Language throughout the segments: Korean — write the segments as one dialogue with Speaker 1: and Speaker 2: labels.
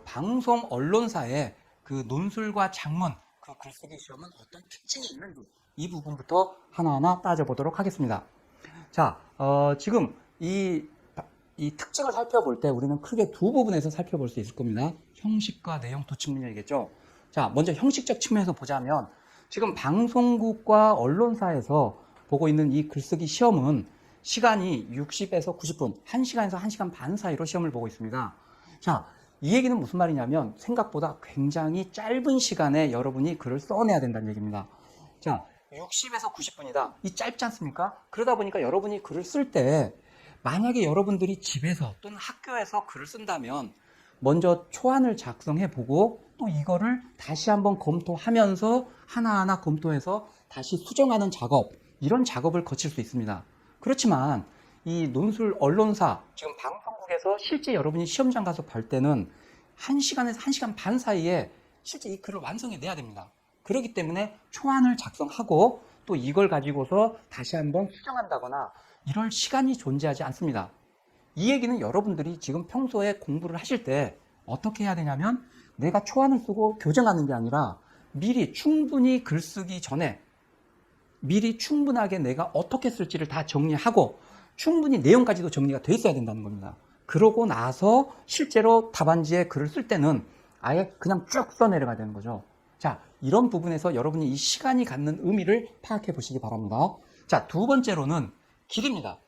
Speaker 1: 방송 언론사의 그 논술과 작문, 그 글쓰기 시험은 어떤 특징이 있는지 이 부분부터 하나하나 따져보도록 하겠습니다. 자, 지금 이 특징을 살펴볼 때 우리는 크게 두 부분에서 살펴볼 수 있을 겁니다. 형식과 내용 두 측면이겠죠. 자, 먼저 형식적 측면에서 보자면 지금 방송국과 언론사에서 보고 있는 이 글쓰기 시험은 시간이 60에서 90분, 1시간에서 1시간 반 사이로 시험을 보고 있습니다. 자, 이 얘기는 무슨 말이냐면 생각보다 굉장히 짧은 시간에 여러분이 글을 써내야 된다는 얘기입니다. 자, 60에서 90분이다. 이 짧지 않습니까? 그러다 보니까 여러분이 글을 쓸 때 만약에 여러분들이 집에서 또는 학교에서 글을 쓴다면 먼저 초안을 작성해 보고 또 이거를 다시 한번 검토하면서 하나하나 검토해서 다시 수정하는 작업, 이런 작업을 거칠 수 있습니다. 그렇지만 이 논술 언론사, 지금 방송국에서 실제 여러분이 시험장 가서 볼 때는 1시간에서 1시간 반 사이에 실제 이 글을 완성해 내야 됩니다. 그렇기 때문에 초안을 작성하고 또 이걸 가지고서 다시 한번 수정한다거나 이럴 시간이 존재하지 않습니다. 이 얘기는 여러분들이 지금 평소에 공부를 하실 때 어떻게 해야 되냐면 내가 초안을 쓰고 교정하는 게 아니라 미리 충분히 글쓰기 전에 미리 충분하게 내가 어떻게 쓸지를 다 정리하고 충분히 내용까지도 정리가 돼 있어야 된다는 겁니다. 그러고 나서 실제로 답안지에 글을 쓸 때는 아예 그냥 쭉 써내려가야 되는 거죠. 자, 이런 부분에서 여러분이 이 시간이 갖는 의미를 파악해 보시기 바랍니다. 자, 두 번째로는 길입니다.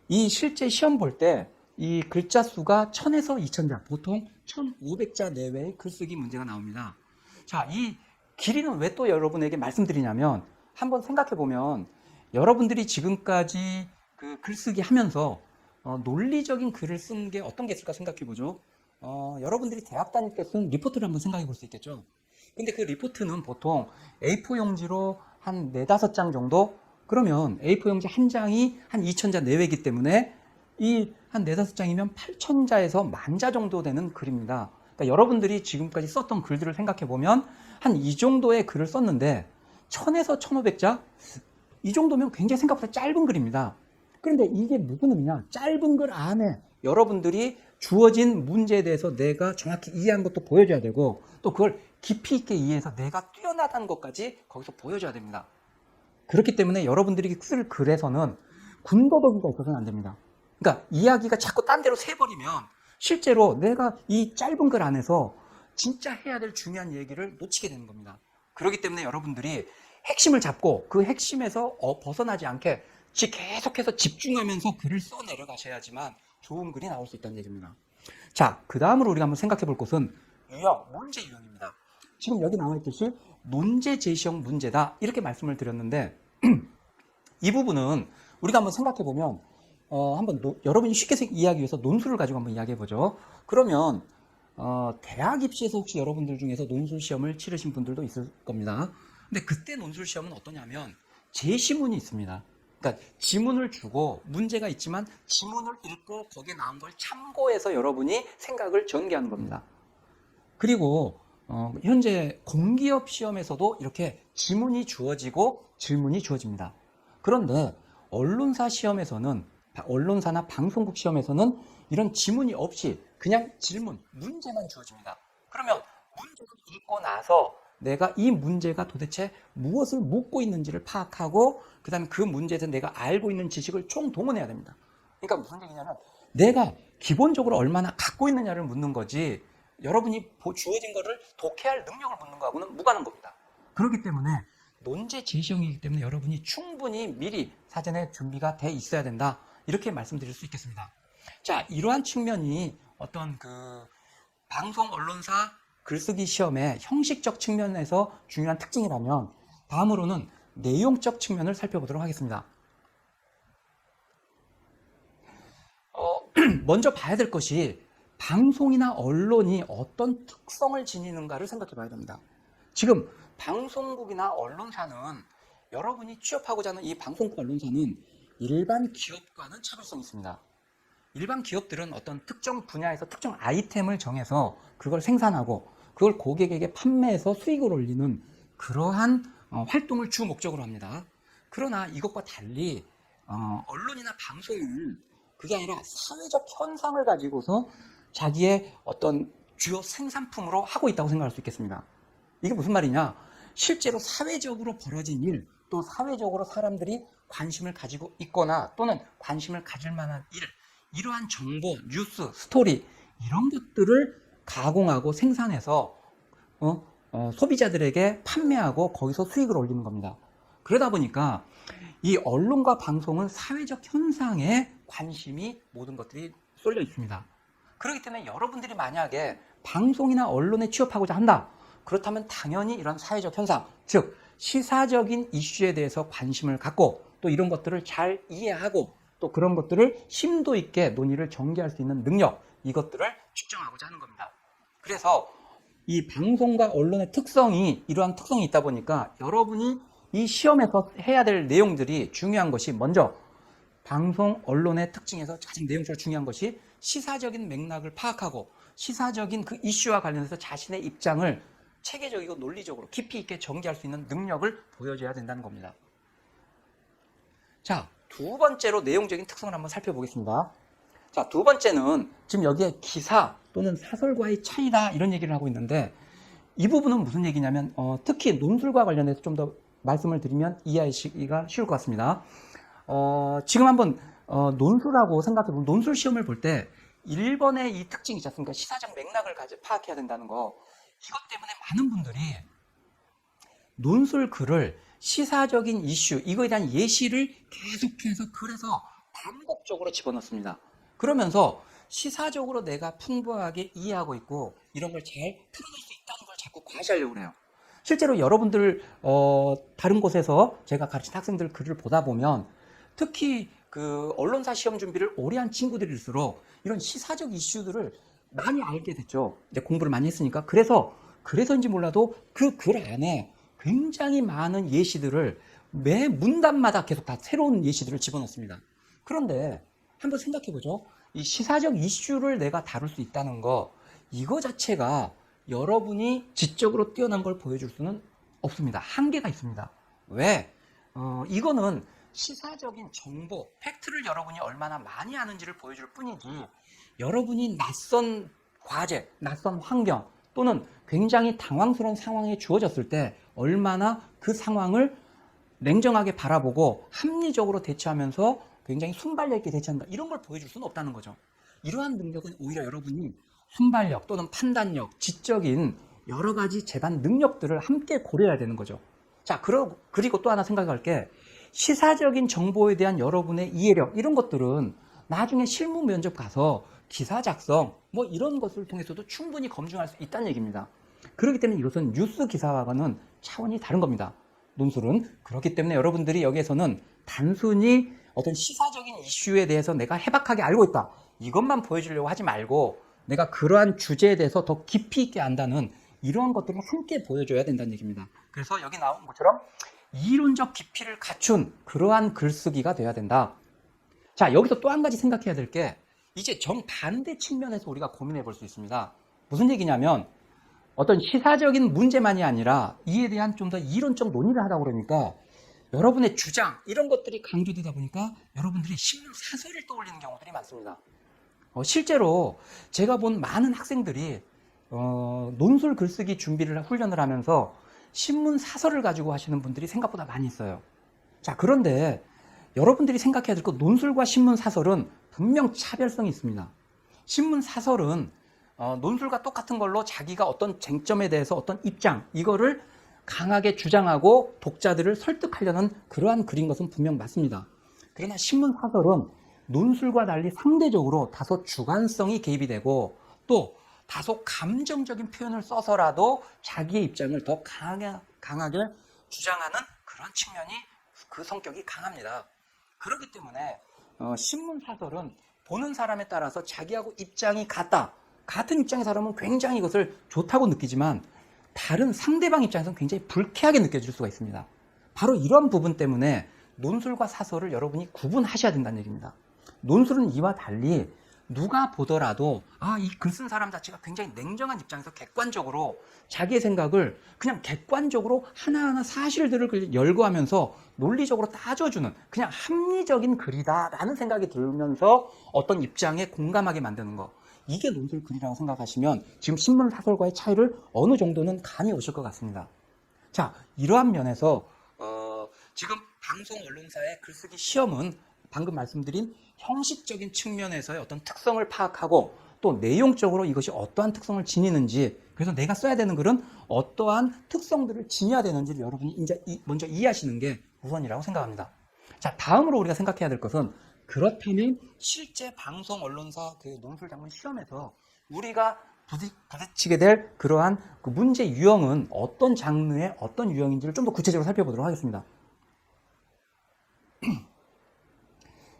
Speaker 1: 이 실제 시험 볼 때 이 글자 수가 1000에서 2000자, 보통 1500자 내외의 글쓰기 문제가 나옵니다. 자, 이 길이는 왜 또 여러분에게 말씀드리냐면 한번 생각해 보면 여러분들이 지금까지 그 글쓰기 하면서 논리적인 글을 쓴 게 어떤 게 있을까 생각해 보죠. 여러분들이 대학 다닐 때 쓴 리포트를 한번 생각해 볼 수 있겠죠. 근데 그 리포트는 보통 A4 용지로 한 4, 5장 정도, 그러면 A4 용지 한 장이 한 2000자 내외이기 때문에 이 한 4, 5장이면 8000자에서 10,000자 정도 되는 글입니다. 그러니까 여러분들이 지금까지 썼던 글들을 생각해 보면 한 이 정도의 글을 썼는데 1000에서 1500자? 이 정도면 굉장히 생각보다 짧은 글입니다. 그런데 이게 무슨 의미냐? 짧은 글 안에 여러분들이 주어진 문제에 대해서 내가 정확히 이해한 것도 보여줘야 되고 또 그걸 깊이 있게 이해해서 내가 뛰어나다는 것까지 거기서 보여줘야 됩니다. 그렇기 때문에 여러분들이 쓸 글에서는 군더더기가 있어서는 안 됩니다. 그러니까 이야기가 자꾸 딴 데로 새버리면 실제로 내가 이 짧은 글 안에서 진짜 해야 될 중요한 얘기를 놓치게 되는 겁니다. 그렇기 때문에 여러분들이 핵심을 잡고 그 핵심에서 벗어나지 않게 계속해서 집중하면서 글을 써내려 가셔야지만 좋은 글이 나올 수 있다는 얘기입니다. 자, 그 다음으로 우리가 한번 생각해 볼 것은 유형, 문제 유형입니다. 지금 여기 나와 있듯이 논제 제시형 문제다 이렇게 말씀을 드렸는데 이 부분은 우리가 한번 생각해 보면 한번 여러분이 쉽게 이해하기 위해서 논술을 가지고 한번 이야기해 보죠. 그러면 대학 입시에서 혹시 여러분들 중에서 논술 시험을 치르신 분들도 있을 겁니다. 근데 그때 논술 시험은 어떠냐면 제시문이 있습니다. 그러니까 지문을 주고 문제가 있지만 지문을 읽고 거기에 나온 걸 참고해서 여러분이 생각을 전개하는 겁니다. 그리고 현재 공기업 시험에서도 이렇게 지문이 주어지고 질문이 주어집니다. 그런데 언론사 시험에서는 언론사나 방송국 시험에서는 이런 지문이 없이 그냥 질문, 문제만 주어집니다. 그러면 문제를 읽고 나서 내가 이 문제가 도대체 무엇을 묻고 있는지를 파악하고 그 다음에 그 문제에서 내가 알고 있는 지식을 총동원해야 됩니다. 그러니까 무슨 얘기냐면 내가 기본적으로 얼마나 갖고 있느냐를 묻는 거지 여러분이 주어진 거를 독해할 능력을 묻는 거하고는 무관한 겁니다. 그렇기 때문에 논제 제시형이기 때문에 여러분이 충분히 미리 사전에 준비가 돼 있어야 된다. 이렇게 말씀드릴 수 있겠습니다. 자, 이러한 측면이 어떤 그 방송 언론사 글쓰기 시험의 형식적 측면에서 중요한 특징이라면 다음으로는 내용적 측면을 살펴보도록 하겠습니다. 먼저 봐야 될 것이 방송이나 언론이 어떤 특성을 지니는가를 생각해 봐야 됩니다. 지금 방송국이나 언론사는 여러분이 취업하고자 하는 이 방송국 언론사는 일반 기업과는 차별성이 있습니다. 일반 기업들은 어떤 특정 분야에서 특정 아이템을 정해서 그걸 생산하고 그걸 고객에게 판매해서 수익을 올리는 그러한 활동을 주 목적으로 합니다. 그러나 이것과 달리 언론이나 방송은 그게 아니라 사회적 현상을 가지고서 자기의 어떤 주요 생산품으로 하고 있다고 생각할 수 있겠습니다. 이게 무슨 말이냐? 실제로 사회적으로 벌어진 일, 또 사회적으로 사람들이 관심을 가지고 있거나 또는 관심을 가질 만한 일, 이러한 정보, 뉴스, 스토리 이런 것들을 가공하고 생산해서 소비자들에게 판매하고 거기서 수익을 올리는 겁니다. 그러다 보니까 이 언론과 방송은 사회적 현상에 관심이 모든 것들이 쏠려 있습니다. 그렇기 때문에 여러분들이 만약에 방송이나 언론에 취업하고자 한다. 그렇다면 당연히 이런 사회적 현상, 즉 시사적인 이슈에 대해서 관심을 갖고 또 이런 것들을 잘 이해하고 또 그런 것들을 심도 있게 논의를 전개할 수 있는 능력, 이것들을 측정하고자 하는 겁니다. 그래서 이 방송과 언론의 특성이 이러한 특성이 있다 보니까 여러분이 이 시험에서 해야 될 내용들이 중요한 것이 먼저 방송, 언론의 특징에서 가장 내용적으로 중요한 것이 시사적인 맥락을 파악하고 시사적인 그 이슈와 관련해서 자신의 입장을 체계적이고 논리적으로 깊이 있게 전개할 수 있는 능력을 보여줘야 된다는 겁니다. 자, 두 번째로 내용적인 특성을 한번 살펴보겠습니다. 자, 두 번째는 지금 여기에 기사 또는 사설과의 차이다 이런 얘기를 하고 있는데 이 부분은 무슨 얘기냐면 특히 논술과 관련해서 좀 더 말씀을 드리면 이해하시기가 쉬울 것 같습니다. 지금 한번 논술하고 생각해보면 논술 시험을 볼 때 1번의 이 특징이 있지 않습니까? 시사적 맥락을 파악해야 된다는 거. 이것 때문에 많은 분들이 논술 글을 시사적인 이슈, 이거에 대한 예시를 계속해서 글에서 반복적으로 집어넣습니다. 그러면서 시사적으로 내가 풍부하게 이해하고 있고 이런 걸 잘 풀어낼 수 있다는 걸 자꾸 과시하려고 해요. 실제로 여러분들 다른 곳에서 제가 가르친 학생들 글을 보다 보면 특히 그 언론사 시험 준비를 오래 한 친구들일수록 이런 시사적 이슈들을 많이 알게 됐죠. 이제 공부를 많이 했으니까. 그래서인지 몰라도 그 글 안에 굉장히 많은 예시들을 매 문단마다 계속 다 새로운 예시들을 집어넣습니다. 그런데 한번 생각해 보죠. 이 시사적 이슈를 내가 다룰 수 있다는 거, 이거 자체가 여러분이 지적으로 뛰어난 걸 보여줄 수는 없습니다. 한계가 있습니다. 왜? 이거는 시사적인 정보, 팩트를 여러분이 얼마나 많이 아는지를 보여줄 뿐이지 여러분이 낯선 과제, 낯선 환경 또는 굉장히 당황스러운 상황에 주어졌을 때 얼마나 그 상황을 냉정하게 바라보고 합리적으로 대처하면서 굉장히 순발력 있게 대처한다. 이런 걸 보여줄 수는 없다는 거죠. 이러한 능력은 오히려 여러분이 순발력 또는 판단력, 지적인 여러 가지 재반 능력들을 함께 고려해야 되는 거죠. 자, 그리고 또 하나 생각할 게 시사적인 정보에 대한 여러분의 이해력 이런 것들은 나중에 실무 면접 가서 기사 작성 뭐 이런 것을 통해서도 충분히 검증할 수 있다는 얘기입니다. 그렇기 때문에 이것은 뉴스 기사와는 차원이 다른 겁니다. 논술은. 그렇기 때문에 여러분들이 여기에서는 단순히 어떤 시사적인 이슈에 대해서 내가 해박하게 알고 있다 이것만 보여주려고 하지 말고 내가 그러한 주제에 대해서 더 깊이 있게 안다는 이러한 것들을 함께 보여줘야 된다는 얘기입니다. 그래서 여기 나온 것처럼 이론적 깊이를 갖춘 그러한 글쓰기가 돼야 된다. 자, 여기서 또 한 가지 생각해야 될 게 이제 정반대 측면에서 우리가 고민해 볼 수 있습니다. 무슨 얘기냐면 어떤 시사적인 문제만이 아니라 이에 대한 좀 더 이론적 논의를 하다 그러니까 여러분의 주장 이런 것들이 강조되다 보니까 여러분들이 신문 사설을 떠올리는 경우들이 많습니다. 실제로 제가 본 많은 학생들이 논술 글쓰기 준비를 훈련을 하면서 신문 사설을 가지고 하시는 분들이 생각보다 많이 있어요. 자, 그런데 여러분들이 생각해야 될 것, 논술과 신문 사설은 분명 차별성이 있습니다. 신문 사설은 논술과 똑같은 걸로 자기가 어떤 쟁점에 대해서 어떤 입장, 이거를 강하게 주장하고 독자들을 설득하려는 그러한 글인 것은 분명 맞습니다. 그러나 신문 사설은 논술과 달리 상대적으로 다소 주관성이 개입이 되고 또 다소 감정적인 표현을 써서라도 자기의 입장을 더 강하게 주장하는 그런 측면이 그 성격이 강합니다. 그렇기 때문에 신문 사설은 보는 사람에 따라서 자기하고 입장이 같은 입장의 사람은 굉장히 이것을 좋다고 느끼지만 다른 상대방 입장에서는 굉장히 불쾌하게 느껴질 수가 있습니다. 바로 이런 부분 때문에 논술과 사설을 여러분이 구분하셔야 된다는 얘기입니다. 논술은 이와 달리 누가 보더라도 이 글 쓴 사람 자체가 굉장히 냉정한 입장에서 객관적으로 자기의 생각을 그냥 객관적으로 하나하나 사실들을 열거하면서 논리적으로 따져주는 그냥 합리적인 글이다라는 생각이 들면서 어떤 입장에 공감하게 만드는 거, 이게 논술글이라고 생각하시면 지금 신문 사설과의 차이를 어느 정도는 감이 오실 것 같습니다. 자, 이러한 면에서 지금 방송 언론사의 글쓰기 시험은 방금 말씀드린 형식적인 측면에서의 어떤 특성을 파악하고 또 내용적으로 이것이 어떠한 특성을 지니는지, 그래서 내가 써야 되는 글은 어떠한 특성들을 지녀야 되는지를 여러분이 이제 먼저 이해하시는 게 우선이라고 생각합니다. 자, 다음으로 우리가 생각해야 될 것은, 그렇다면 실제 방송 언론사 그 논술 장문 시험에서 우리가 부딪히게 될 그러한 그 문제 유형은 어떤 장르의 어떤 유형인지를 좀 더 구체적으로 살펴보도록 하겠습니다.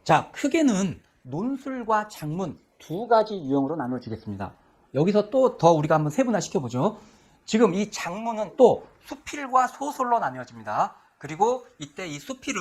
Speaker 1: 자, 크게는 논술과 장문 두 가지 유형으로 나눠지겠습니다. 여기서 또 더 우리가 한번 세분화 시켜보죠. 지금 이 장문은 또 수필과 소설로 나뉘어집니다. 그리고 이때 이 수필은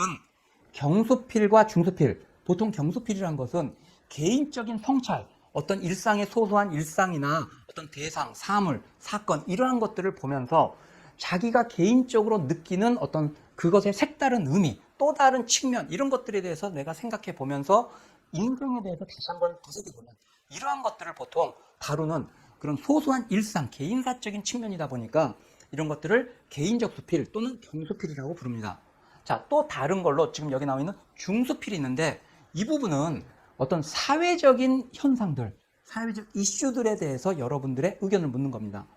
Speaker 1: 경수필과 중수필, 보통 경수필이라는 것은 개인적인 성찰, 어떤 일상의 소소한 일상이나 어떤 대상, 사물, 사건 이러한 것들을 보면서 자기가 개인적으로 느끼는 어떤 그것의 색다른 의미, 또 다른 측면, 이런 것들에 대해서 내가 생각해 보면서 인생에 대해서 다시 한번 되새겨보는 이러한 것들을 보통 다루는 그런 소소한 일상, 개인사적인 측면이다 보니까 이런 것들을 개인적 수필 또는 경수필이라고 부릅니다. 자, 또 다른 걸로 지금 여기 나와 있는 중수필이 있는데, 이 부분은 어떤 사회적인 현상들, 사회적 이슈들에 대해서 여러분들의 의견을 묻는 겁니다.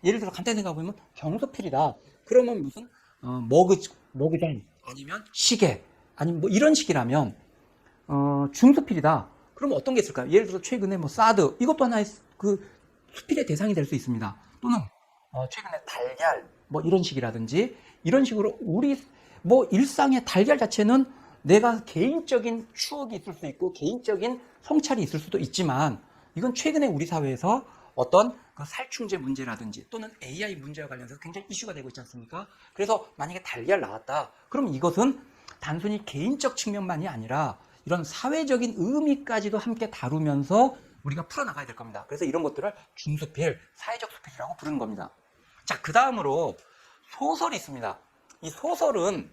Speaker 1: 예를 들어 간단히 생각해보면 경수필이다. 그러면 무슨 머그잔 아니면 시계 아니면 뭐 이런 식이라면 중수필이다. 그러면 어떤 게 있을까요? 예를 들어 최근에 뭐 사드, 이것도 하나의 그 수필의 대상이 될 수 있습니다. 또는 최근에 달걀 뭐 이런 식이라든지, 이런 식으로 우리 뭐 일상의 달걀 자체는 내가 개인적인 추억이 있을 수 있고 개인적인 성찰이 있을 수도 있지만, 이건 최근에 우리 사회에서 어떤 그 살충제 문제라든지 또는 AI 문제와 관련해서 굉장히 이슈가 되고 있지 않습니까? 그래서 만약에 달걀 나왔다, 그럼 이것은 단순히 개인적 측면만이 아니라 이런 사회적인 의미까지도 함께 다루면서 우리가 풀어나가야 될 겁니다. 그래서 이런 것들을 중수필, 사회적 수필이라고 부르는 겁니다. 자, 그 다음으로 소설이 있습니다. 이 소설은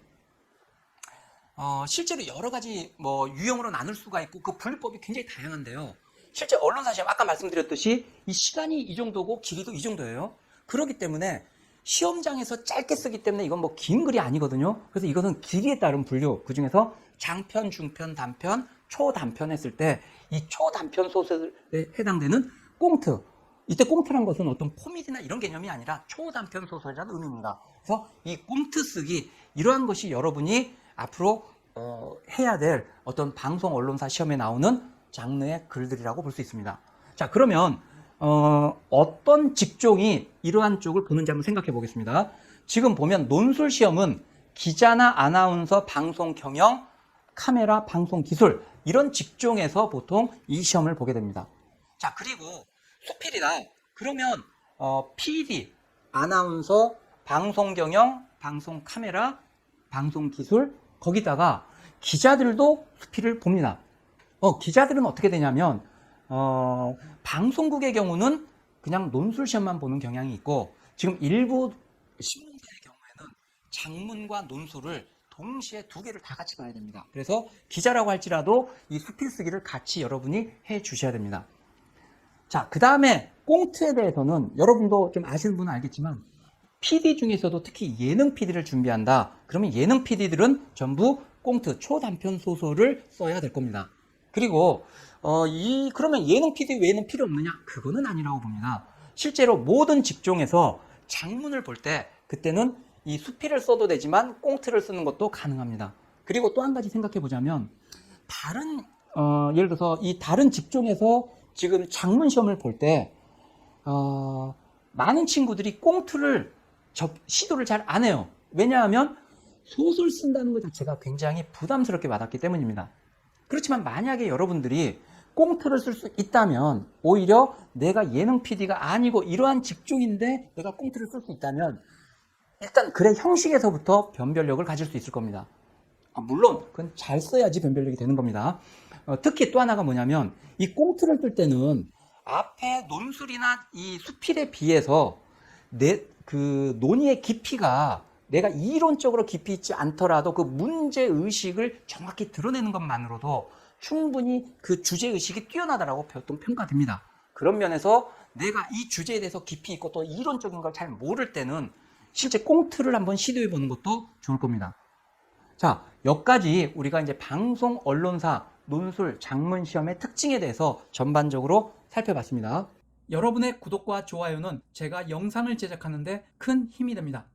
Speaker 1: 실제로 여러 가지 뭐 유형으로 나눌 수가 있고 그 분류법이 굉장히 다양한데요. 실제 언론사 시험 아까 말씀드렸듯이 이 시간이 이 정도고 길이도 이 정도예요. 그렇기 때문에 시험장에서 짧게 쓰기 때문에 이건 뭐 긴 글이 아니거든요. 그래서 이것은 길이에 따른 분류, 그 중에서 장편, 중편, 단편, 초단편 했을 때 이 초단편 소설에 해당되는 꽁트, 이때 꽁트란 것은 어떤 코미디나 이런 개념이 아니라 초단편 소설이라는 의미입니다. 그래서 이 꽁트 쓰기, 이러한 것이 여러분이 앞으로 해야 될 어떤 방송 언론사 시험에 나오는 장르의 글들이라고 볼 수 있습니다. 자, 그러면 어떤 직종이 이러한 쪽을 보는지 한번 생각해 보겠습니다. 지금 보면 논술 시험은 기자나 아나운서, 방송 경영, 카메라, 방송 기술, 이런 직종에서 보통 이 시험을 보게 됩니다. 자, 그리고 수필이다. 그러면 PD, 아나운서, 방송 경영, 방송 카메라, 방송 기술, 거기다가 기자들도 수필을 봅니다. 기자들은 어떻게 되냐면 방송국의 경우는 그냥 논술 시험만 보는 경향이 있고, 지금 일부 신문사의 경우에는 장문과 논술을 동시에 두 개를 다 같이 봐야 됩니다. 그래서 기자라고 할지라도 이 수필 쓰기를 같이 여러분이 해 주셔야 됩니다. 자, 그 다음에 꽁트에 대해서는 여러분도 좀 아시는 분은 알겠지만 PD 중에서도 특히 예능 PD를 준비한다. 그러면 예능 PD들은 전부 꽁트, 초단편 소설을 써야 될 겁니다. 그리고 그러면 예능 PD 외에는 필요 없느냐? 그거는 아니라고 봅니다. 실제로 모든 직종에서 장문을 볼 때 그때는 이 수필을 써도 되지만 꽁트를 쓰는 것도 가능합니다. 그리고 또 한 가지 생각해 보자면, 다른 예를 들어서 이 다른 직종에서 지금 장문 시험을 볼 때 많은 친구들이 꽁트를 시도를 잘 안 해요. 왜냐하면 소설 쓴다는 것 자체가 굉장히 부담스럽게 와닿기 때문입니다. 그렇지만 만약에 여러분들이 꽁트를 쓸 수 있다면, 오히려 내가 예능 PD가 아니고 이러한 직종인데 내가 꽁트를 쓸 수 있다면 일단 글의 형식에서부터 변별력을 가질 수 있을 겁니다. 물론 그건 잘 써야지 변별력이 되는 겁니다. 특히 또 하나가 뭐냐면, 이 꽁트를 쓸 때는 앞에 논술이나 이 수필에 비해서 그 논의의 깊이가 내가 이론적으로 깊이 있지 않더라도 그 문제의식을 정확히 드러내는 것만으로도 충분히 그 주제의식이 뛰어나다라고 보통 평가됩니다. 그런 면에서 내가 이 주제에 대해서 깊이 있고 또 이론적인 걸 잘 모를 때는 실제 꽁트를 한번 시도해 보는 것도 좋을 겁니다. 자, 여기까지 우리가 이제 방송 언론사 논술 장문 시험의 특징에 대해서 전반적으로 살펴봤습니다. 여러분의 구독과 좋아요는 제가 영상을 제작하는데 큰 힘이 됩니다.